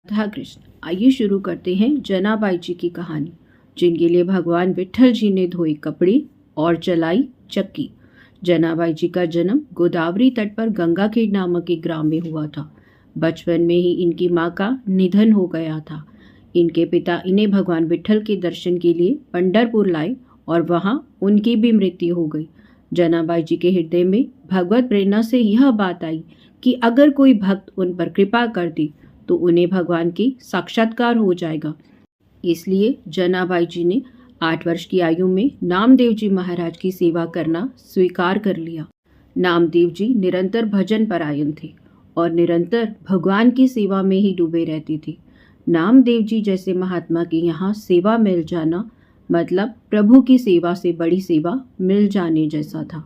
राधा कृष्ण। आइए शुरू करते हैं जनाबाई जी की कहानी, जिनके लिए भगवान विट्ठल जी ने धोए कपड़े और चलाई चक्की। जनाबाई जी का जन्म गोदावरी तट पर गंगाखेड़ नामक एक ग्राम में हुआ था। बचपन में ही इनकी मां का निधन हो गया था। इनके पिता इन्हें भगवान विट्ठल के दर्शन के लिए पंढरपुर लाए और वहां उनकी भी मृत्यु हो गई। जनाबाई जी के हृदय में भगवत प्रेरणा से यह बात आई कि अगर कोई भक्त उन पर कृपा कर दे तो उन्हें भगवान की साक्षात्कार हो जाएगा। इसलिए जनाबाई जी ने 8 वर्ष की आयु में नामदेव जी महाराज की सेवा करना स्वीकार कर लिया। नामदेव जी निरंतर भजन परायण थे और निरंतर भगवान की सेवा में ही डूबे रहते थे। नामदेव जी जैसे महात्मा के यहाँ सेवा मिल जाना मतलब प्रभु की सेवा से बड़ी सेवा मिल जाने जैसा था।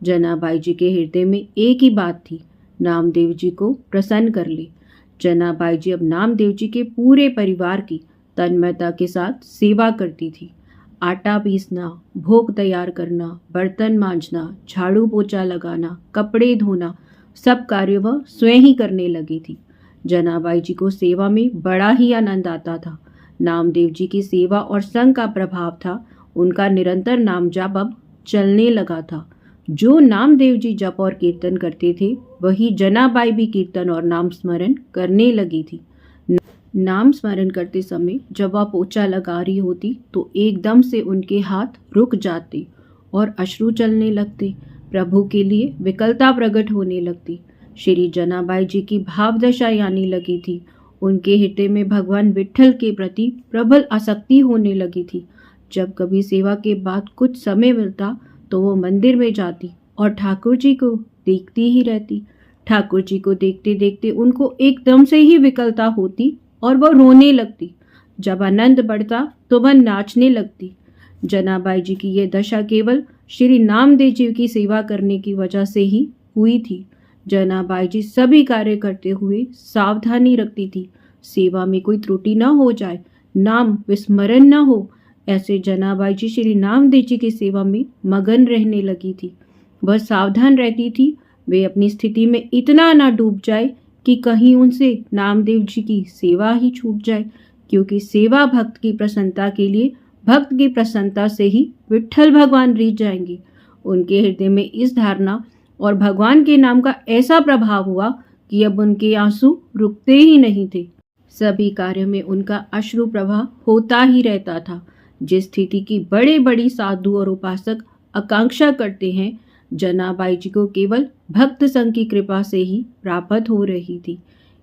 जनाबाई जी के हृदय में एक ही बात थी, नामदेव जी को प्रसन्न कर ले। जनाबाई जी अब नामदेव जी के पूरे परिवार की तन्मयता के साथ सेवा करती थी। आटा पीसना, भोग तैयार करना, बर्तन मांजना, झाड़ू पोछा लगाना, कपड़े धोना, सब कार्य वह स्वयं ही करने लगी थी। जनाबाई जी को सेवा में बड़ा ही आनंद आता था। नामदेव जी की सेवा और संग का प्रभाव था, उनका निरंतर नाम जाप अब चलने लगा था। जो नामदेव जी जप और कीर्तन करते थे वही जनाबाई भी कीर्तन और नाम स्मरण करने लगी थी। नाम स्मरण करते समय जब वह पोछा लगा रही होती तो एकदम से उनके हाथ रुक जाते और अश्रु चलने लगते। प्रभु के लिए विकलता प्रकट होने लगती। श्री जनाबाई जी की भावदशा आने लगी थी। उनके हृदय में भगवान विट्ठल के प्रति प्रबल आसक्ति होने लगी थी। जब कभी सेवा के बाद कुछ समय मिलता तो वो मंदिर में जाती और ठाकुर जी को देखती ही रहती। ठाकुर जी को देखते देखते उनको एकदम से ही विकलता होती और वह रोने लगती। जब आनंद बढ़ता तो वह नाचने लगती। जनाबाई जी की यह दशा केवल श्री नामदेव जी की सेवा करने की वजह से ही हुई थी। जनाबाई जी सभी कार्य करते हुए सावधानी रखती थी, सेवा में कोई त्रुटि न हो जाए, नाम विस्मरण न हो। ऐसे जनाबाई जी श्री नामदेव जी की सेवा में मगन रहने लगी थी। वह सावधान रहती थी वे अपनी स्थिति में इतना ना डूब जाए कि कहीं उनसे नामदेव जी की सेवा ही छूट जाए, क्योंकि सेवा भक्त की प्रसन्नता के लिए भक्त की प्रसन्नता से ही विट्ठल भगवान रीझ जाएंगे। उनके हृदय में इस धारणा और भगवान के नाम का ऐसा प्रभाव हुआ कि अब उनके आंसू रुकते ही नहीं थे। सभी कार्यों में उनका अश्रु प्रवाह होता ही रहता था। जिस स्थिति की बड़े बड़ी साधु और उपासक आकांक्षा करते हैं, जनाबाई जी को केवल भक्त संघ की कृपा से ही प्राप्त हो रही थी।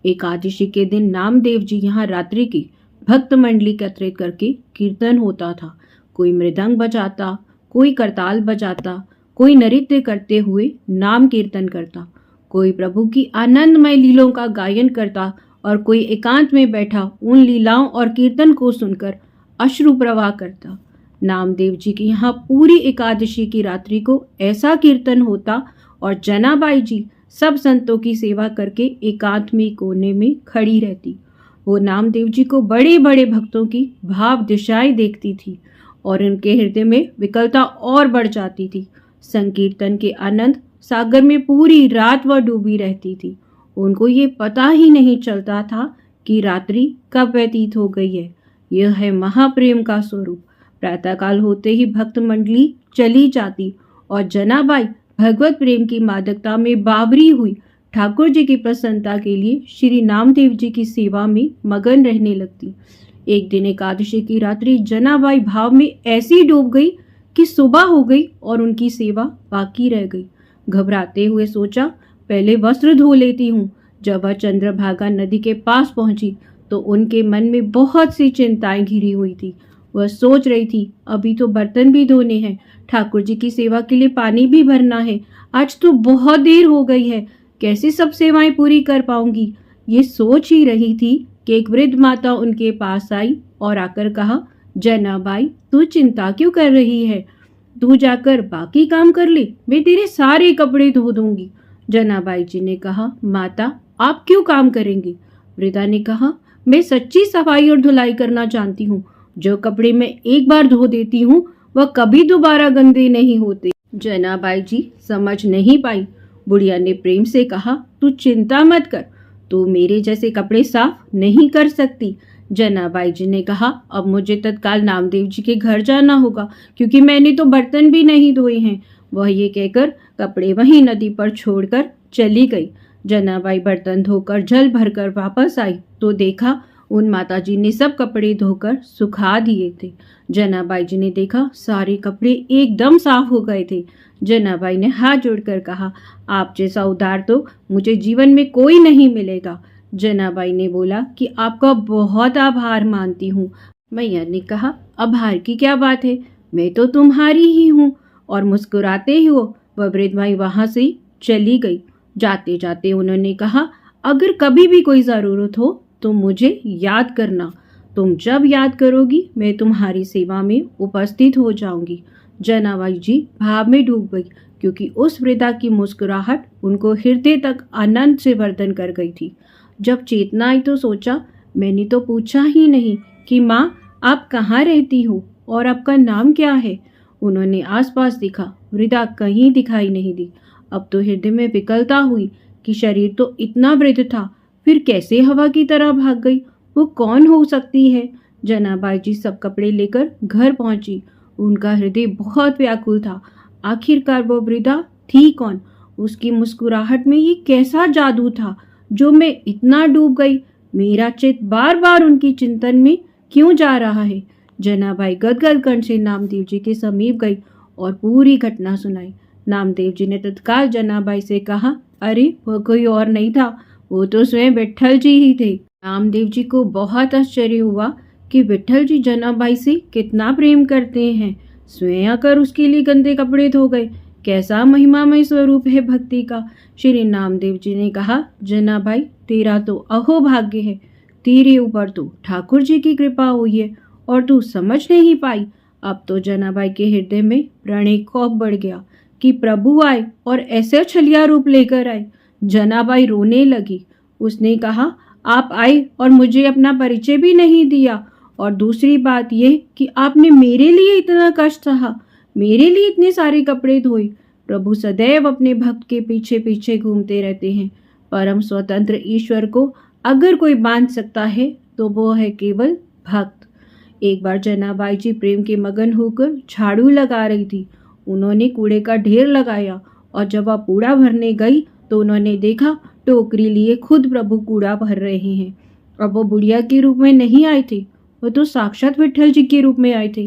एकादशी के दिन नामदेव जी यहाँ रात्रि की भक्त मंडली एकत्रित करके कीर्तन होता था। कोई मृदंग बजाता, कोई करताल बजाता, कोई नृत्य करते हुए नाम कीर्तन करता, कोई प्रभु की आनंदमय लीलों का गायन करता और कोई एकांत में बैठा उन लीलाओं और कीर्तन को सुनकर अश्रु प्रवाह करता। नामदेव जी की यहाँ पूरी एकादशी की रात्रि को ऐसा कीर्तन होता और जनाबाई जी सब संतों की सेवा करके एकांत में कोने में खड़ी रहती। वो नामदेव जी को बड़े बड़े भक्तों की भाव दिशाएं देखती थी और उनके हृदय में विकलता और बढ़ जाती थी। संकीर्तन के आनंद सागर में पूरी रात वह डूबी रहती थी। उनको ये पता ही नहीं चलता था कि रात्रि कब व्यतीत हो गई है। यह है महाप्रेम का स्वरूप। प्रातःकाल होते ही भक्त मंडली चली जाती और जनाबाई भगवत प्रेम की मादकता में बावरी हुई ठाकुर जी की प्रसन्नता के लिए श्री नामदेव जी की सेवा में मगन रहने लगती। एक दिन एकादशी की रात्रि जनाबाई भाव में ऐसी डूब गई कि सुबह हो गई और उनकी सेवा बाकी रह गई। घबराते हुए सोचा, पहले वस्त्र धो लेती हूँ। जब वह चंद्रभागा नदी के पास पहुंची तो उनके मन में बहुत सी चिंताएं घिरी हुई थी। वह सोच रही थी, अभी तो बर्तन भी धोने हैं, ठाकुर जी की सेवा के लिए पानी भी भरना है, आज तो बहुत देर हो गई है, कैसे सब सेवाएं पूरी कर पाऊंगी। ये सोच ही रही थी कि एक वृद्ध माता उनके पास आई और आकर कहा, जनाबाई तू चिंता क्यों कर रही है, तू जाकर बाकी काम कर ले, मैं तेरे सारे कपड़े धो दूंगी। जनाबाई जी ने कहा, माता आप क्यों काम करेंगे। वृद्धा ने कहा, मैं सच्ची सफाई और धुलाई करना जानती हूँ। जो कपड़े मैं एक बार धो देती हूँ वह कभी दोबारा गंदे नहीं होते। जनाबाई जी समझ नहीं पाई। बुढ़िया ने प्रेम से कहा, तू चिंता मत कर, तो मेरे जैसे कपड़े साफ नहीं कर सकती। जनाबाई जी ने कहा, अब मुझे तत्काल नामदेव जी के घर जाना होगा, क्योंकि मैंने तो बर्तन भी नहीं धोए हैं। वह ये कहकर कपड़े वहीं नदी पर छोड़कर चली गई। जनाबाई बर्तन धोकर जल भरकर वापस आई तो देखा उन माताजी ने सब कपड़े धोकर सुखा दिए थे। जनाबाई जी ने देखा सारे कपड़े एकदम साफ हो गए थे। जनाबाई ने हाथ जोड़कर कहा, आप जैसा उदार तो मुझे जीवन में कोई नहीं मिलेगा। जनाबाई ने बोला कि आपका बहुत आभार मानती हूँ। मैया ने कहा, आभार की क्या बात है, मैं तो तुम्हारी ही हूँ। और मुस्कुराते ही वह वृद्ध माई वहां से चली गई। जाते जाते उन्होंने कहा, अगर कभी भी कोई ज़रूरत हो तो मुझे याद करना। तुम जब याद करोगी मैं तुम्हारी सेवा में उपस्थित हो जाऊंगी। जनाबाई जी भाव में डूब गई, क्योंकि उस वृद्धा की मुस्कुराहट उनको हृदय तक आनंद से वर्धन कर गई थी। जब चेतना आई तो सोचा, मैंने तो पूछा ही नहीं कि माँ आप कहाँ रहती हो और आपका नाम क्या है। उन्होंने आसपास देखा, वृद्धा कहीं दिखाई नहीं दी। अब तो हृदय में विकलता हुई कि शरीर तो इतना वृद्ध था, फिर कैसे हवा की तरह भाग गई, वो कौन हो सकती है। जनाबाई जी सब कपड़े लेकर घर पहुंची। उनका हृदय बहुत व्याकुल था। आखिरकार वो वृद्धा थी कौन, उसकी मुस्कुराहट में ये कैसा जादू था जो मैं इतना डूब गई। मेरा चित्त बार बार उनकी चिंतन में क्यों जा रहा है। जनाबाई गदगद कंठ से नामदेव जी के समीप गई और पूरी घटना सुनाई। नामदेव जी ने तत्काल जनाबाई से कहा, अरे वह कोई और नहीं था, वो तो स्वयं विट्ठल जी ही थे। नामदेव जी को बहुत आश्चर्य हुआ कि विट्ठल जी जनाबाई से कितना प्रेम करते हैं। स्वयं आकर उसके लिए गंदे कपड़े धो गए। कैसा महिमामय स्वरूप है भक्ति का। श्री नामदेव जी ने कहा, जनाबाई तेरा तो अहो भाग्य है, तेरे ऊपर तो ठाकुर जी की कृपा हुई है और तू समझ नहीं पाई। अब तो जनाबाई के हृदय में प्रणय खौफ बढ़ गया कि प्रभु आए और ऐसे छलिया रूप लेकर आए। जनाबाई रोने लगी। उसने कहा, आप आए और मुझे अपना परिचय भी नहीं दिया, और दूसरी बात यह कि आपने मेरे लिए इतना कष्ट सहा, मेरे लिए इतने सारे कपड़े धोए। प्रभु सदैव अपने भक्त के पीछे पीछे घूमते रहते हैं। परम स्वतंत्र ईश्वर को अगर कोई बांध सकता है तो वो है केवल भक्त। एक बार जनाबाई जी प्रेम के मगन होकर झाड़ू लगा रही थी। उन्होंने कूड़े का ढेर लगाया और जब वह कूड़ा भरने गई तो उन्होंने देखा टोकरी लिए खुद प्रभु कूड़ा भर रहे हैं। अब वो बुढ़िया के रूप में नहीं आए थे, वो तो साक्षात विट्ठल जी के रूप में आए थे।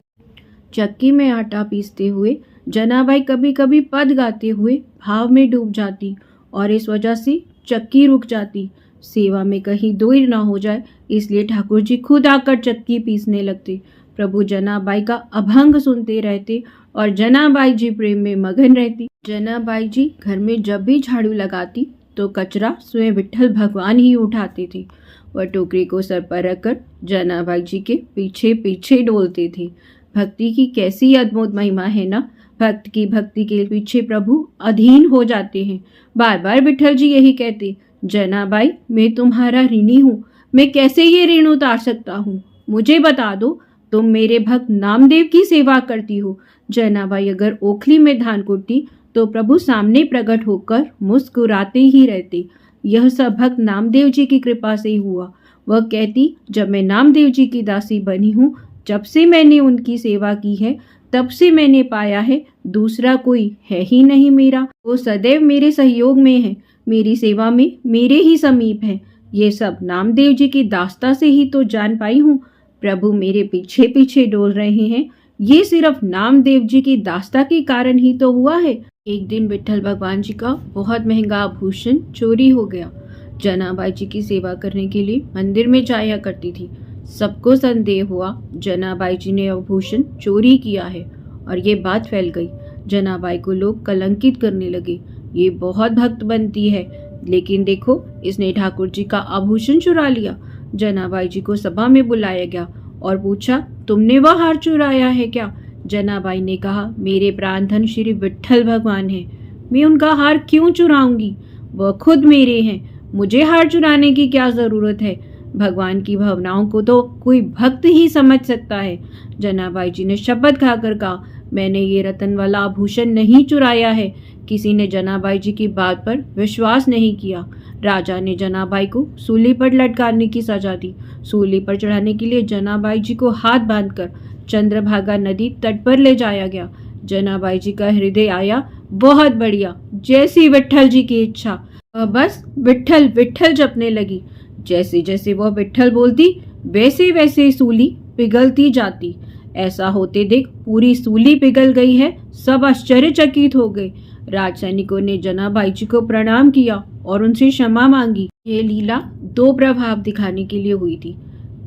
चक्की में आटा पीसते हुए जनाबाई कभी कभी पद गाते हुए भाव में डूब जाती और इस वजह से चक्की रुक जाती। सेवा में कहीं देर न हो जाए इसलिए ठाकुर जी खुद आकर चक्की पीसने लगते। प्रभु जनाबाई का अभंग सुनते रहते और जनाबाई जी प्रेम में मगन रहती। जनाबाई जी घर में जब भी झाड़ू लगाती तो कचरा स्वयं विट्ठल भगवान ही उठाते थे। वह टोकरी को सर पर रखकर जनाबाई जी के पीछे पीछे डोलते थे। भक्ति की कैसी अद्भुत महिमा है ना। भक्त की भक्ति के पीछे प्रभु अधीन हो जाते हैं। बार बार विट्ठल जी यही कहते, जनाबाई मैं तुम्हारा ऋणी हूँ, मैं कैसे ये ऋण उतार सकता हूँ, मुझे बता दो। तुम मेरे भक्त नामदेव की सेवा करती हो। जनाबाई अगर ओखली में धान कुटती तो प्रभु सामने प्रकट होकर मुस्कुराते ही रहते। यह सब भक्त नामदेव जी की कृपा से हुआ। वह कहती, जब मैं नामदेव जी की दासी बनी हूँ, जब से मैंने उनकी सेवा की है तब से मैंने पाया है दूसरा कोई है ही नहीं मेरा। वो सदैव मेरे सहयोग में है, मेरी सेवा में मेरे ही समीप है। ये सब नामदेव जी की दास्ता से ही तो जान पाई हूँ। प्रभु मेरे पीछे पीछे डोल रहे हैं, ये सिर्फ नामदेव जी की दास्ता के कारण ही तो हुआ है। एक दिन विट्ठल भगवान जी का बहुत महंगा आभूषण चोरी हो गया। जनाबाई जी की सेवा करने के लिए मंदिर में जाया करती थी। सबको संदेह हुआ जनाबाई जी ने आभूषण चोरी किया है और ये बात फैल गई। जनाबाई को लोग कलंकित करने लगे, ये बहुत भक्त बनती है, लेकिन देखो इसने ठाकुर जी का आभूषण चुरा लिया। जनाबाई जी को सभा में बुलाया गया और पूछा, तुमने वह हार चुराया है क्या? जनाबाई ने कहा, मेरे प्राणधन श्री विट्ठल भगवान हैं, मैं उनका हार क्यों चुराऊंगी? वह खुद मेरे हैं, मुझे हार चुराने की क्या जरूरत है? भगवान की भावनाओं को तो कोई भक्त ही समझ सकता है। जनाबाई जी ने शपथ खाकर कहा, मैंने ये रतन वाला आभूषण नहीं चुराया है। किसी ने जनाबाई जी की बात पर विश्वास नहीं किया। राजा ने जनाबाई को सूली पर लटकाने की सजा दी। सूली पर चढ़ाने के लिए जनाबाई जी को हाथ बांधकर चंद्रभागा नदी तट पर ले जाया गया। जनाबाई जी का हृदय आया, बहुत बढ़िया, जैसी विट्ठल जी की इच्छा। बस विट्ठल विट्ठल जपने लगी। जैसे जैसे वह विट्ठल बोलती वैसे वैसे सूली पिघलती जाती। ऐसा होते देख पूरी सूली पिघल गई है। सब आश्चर्यचकित हो गए। राजसैनिकों ने जनाबाई जी को प्रणाम किया और उनसे क्षमा मांगी। ये लीला दो प्रभाव दिखाने के लिए हुई थी।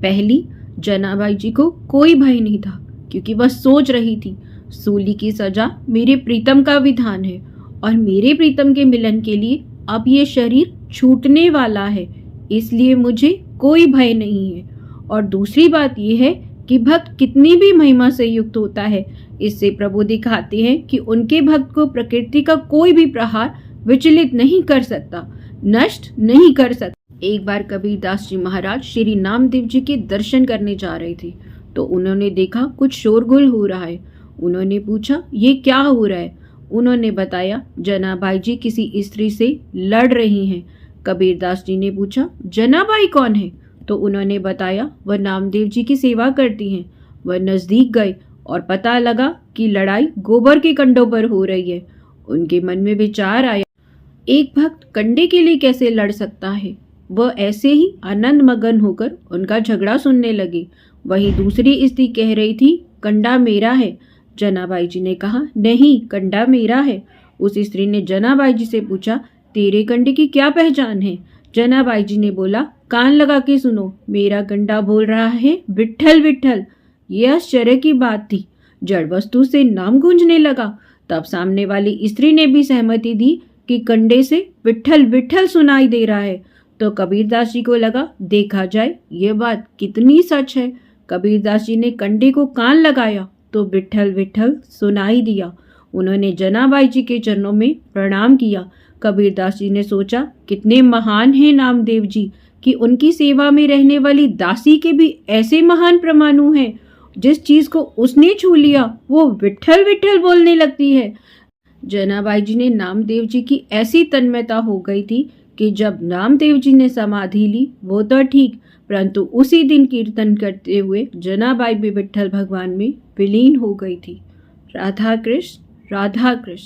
पहली, जनाबाई जी को कोई भय नहीं था, क्योंकि वह सोच रही थी सूली की सजा मेरे प्रीतम का विधान है और मेरे प्रीतम के मिलन के लिए अब ये शरीर छूटने वाला है, इसलिए मुझे कोई भय नहीं है। और दूसरी बात यह है कि भक्त कितनी भी महिमा से युक्त होता है, इससे प्रभु दिखाते हैं कि उनके भक्त को प्रकृति का कोई भी प्रहार विचलित नहीं कर सकता, नष्ट नहीं कर सकता। एक बार कबीरदास जी महाराज श्री नामदेव जी के दर्शन करने जा रहे थे, तो उन्होंने देखा कुछ शोरगुल हो रहा है। उन्होंने पूछा, ये क्या हो रहा है? उन्होंने बताया, जनाबाई जी किसी स्त्री से लड़ रही हैं। कबीरदास जी ने पूछा, जनाबाई कौन है? तो उन्होंने बताया, वह नामदेव जी की सेवा करती हैं। वह नजदीक गए और पता लगा कि लड़ाई गोबर के कंडों पर हो रही है। उनके मन में विचार आया, एक भक्त कंडे के लिए कैसे लड़ सकता है? वह ऐसे ही आनंद मगन होकर उनका झगड़ा सुनने लगे। वहीं दूसरी स्त्री कह रही थी, कंडा मेरा है। जनाबाई जी ने कहा, नहीं, कंडा मेरा है। उस स्त्री ने जनाबाई जी से पूछा, तेरे कंडे की क्या पहचान है? जनाबाई जी ने बोला, कान लगा के सुनो, मेरा कंडा बोल रहा है विट्ठल विट्ठल। यह आश्चर्य की बात थी। जड़ वस्तु से नाम गूंजने लगा। तब सामने वाली स्त्री ने भी सहमति दी कि कंडे से विट्ठल विट्ठल सुनाई दे रहा है। तो कबीरदास जी को लगा, देखा जाए ये बात कितनी सच है। कबीरदास जी ने कंडे को कान लगाया तो विट्ठल विट्ठल सुनाई दिया। उन्होंने जनाबाई जी के चरणों में प्रणाम किया। कबीरदास जी ने सोचा, कितने महान हैं नामदेव जी कि उनकी सेवा में रहने वाली दासी के भी ऐसे महान परमाणु हैं। जिस चीज को उसने छू लिया वो विट्ठल विट्ठल बोलने लगती है। जनाबाई जी ने नामदेव जी की ऐसी तन्मयता हो गई थी कि जब नामदेव जी ने समाधि ली वो तो ठीक, परंतु उसी दिन कीर्तन करते हुए जनाबाई भी विट्ठल भगवान में विलीन हो गई थी। राधा कृष्ण, राधा कृष्ण।